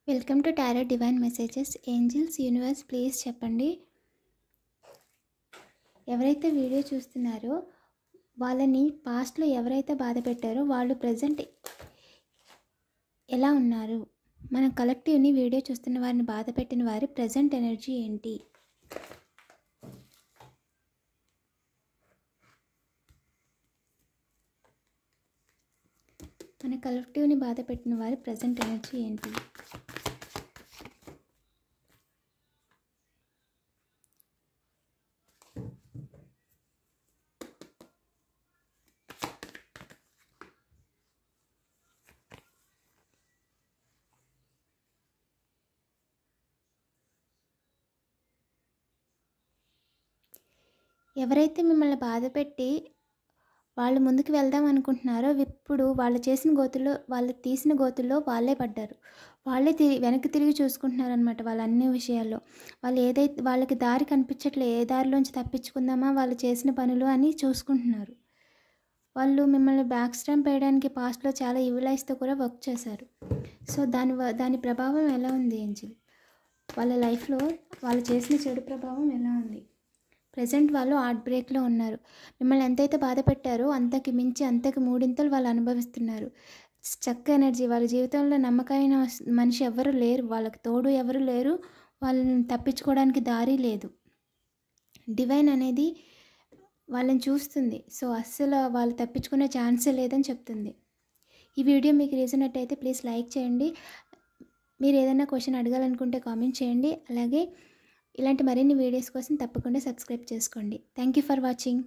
Welcome to tarot divine messages. Angels, universe please చెప్పండి. ఎవరైతే video చూస్తున్నారో వాళ్ళని పాస్ట్లో ఎవరైతే బాధ పెట్టారో వాళ్ళు ప్రజెంట్ ఎలా ఉన్నారు? మన కలెక్టివ్ని వీడియో చూస్తున్న వారిని బాధ పెట్టిన వారి ప్రజెంట్ ఎనర్జీ ఏంటి? మన కలెక్టివ్ని బాధ పెట్టిన వారి ప్రజెంట్ ఎనర్జీ ఏంటి? ఎవరైతే మిమ్మల్ని బాధ పెట్టి వాళ్ళు ముందుకు వెళ్దాం అనుకుంటున్నారో ఇప్పుడు వాళ్ళు తీసిన గోతుల్లో వాళ్ళే పడ్డారు. వాళ్ళే వెనక్కి తిరిగి చూసుకుంటున్నారనమాట. వాళ్ళ అన్ని విషయాల్లో వాళ్ళకి దారి కనిపించట్లే. ఏ దారిలోంచి తప్పించుకుందామా వాళ్ళు చేసిన పనులు అని చూసుకుంటున్నారు. వాళ్ళు మిమ్మల్ని బ్యాక్ స్టాంప్ వేయడానికి పాస్ట్లో చాలా ఈవిలైజ్తో కూడా వర్క్ చేశారు. సో దాని ప్రభావం ఎలా ఉంది ఏంజిల్? వాళ్ళ లైఫ్లో వాళ్ళు చేసిన చెడు ప్రభావం ఎలా ఉంది? ప్రజెంట్ వాళ్ళు హార్ట్ బ్రేక్లో ఉన్నారు. మిమ్మల్ని ఎంతైతే బాధ పెట్టారో అంతకు మూడింతలు వాళ్ళు అనుభవిస్తున్నారు. Stuck energy. వాళ్ళ జీవితంలో నమ్మకమైన మనిషి ఎవరు లేరు, వాళ్ళకి తోడు ఎవరు లేరు, వాళ్ళని తప్పించుకోవడానికి దారి లేదు. డివైన్ అనేది వాళ్ళని చూస్తుంది. సో అస్సలు వాళ్ళు తప్పించుకునే ఛాన్సే లేదని చెప్తుంది. ఈ వీడియో మీకు రీజనెట్ అయితే ప్లీజ్ లైక్ చేయండి. మీరు ఏదైనా క్వశ్చన్ అడగాలనుకుంటే కామెంట్ చేయండి. అలాగే ఇలాంటి మరిన్ని వీడియోస్ కోసం తప్పకుండా సబ్స్క్రైబ్ చేసుకోండి. Thank you for watching.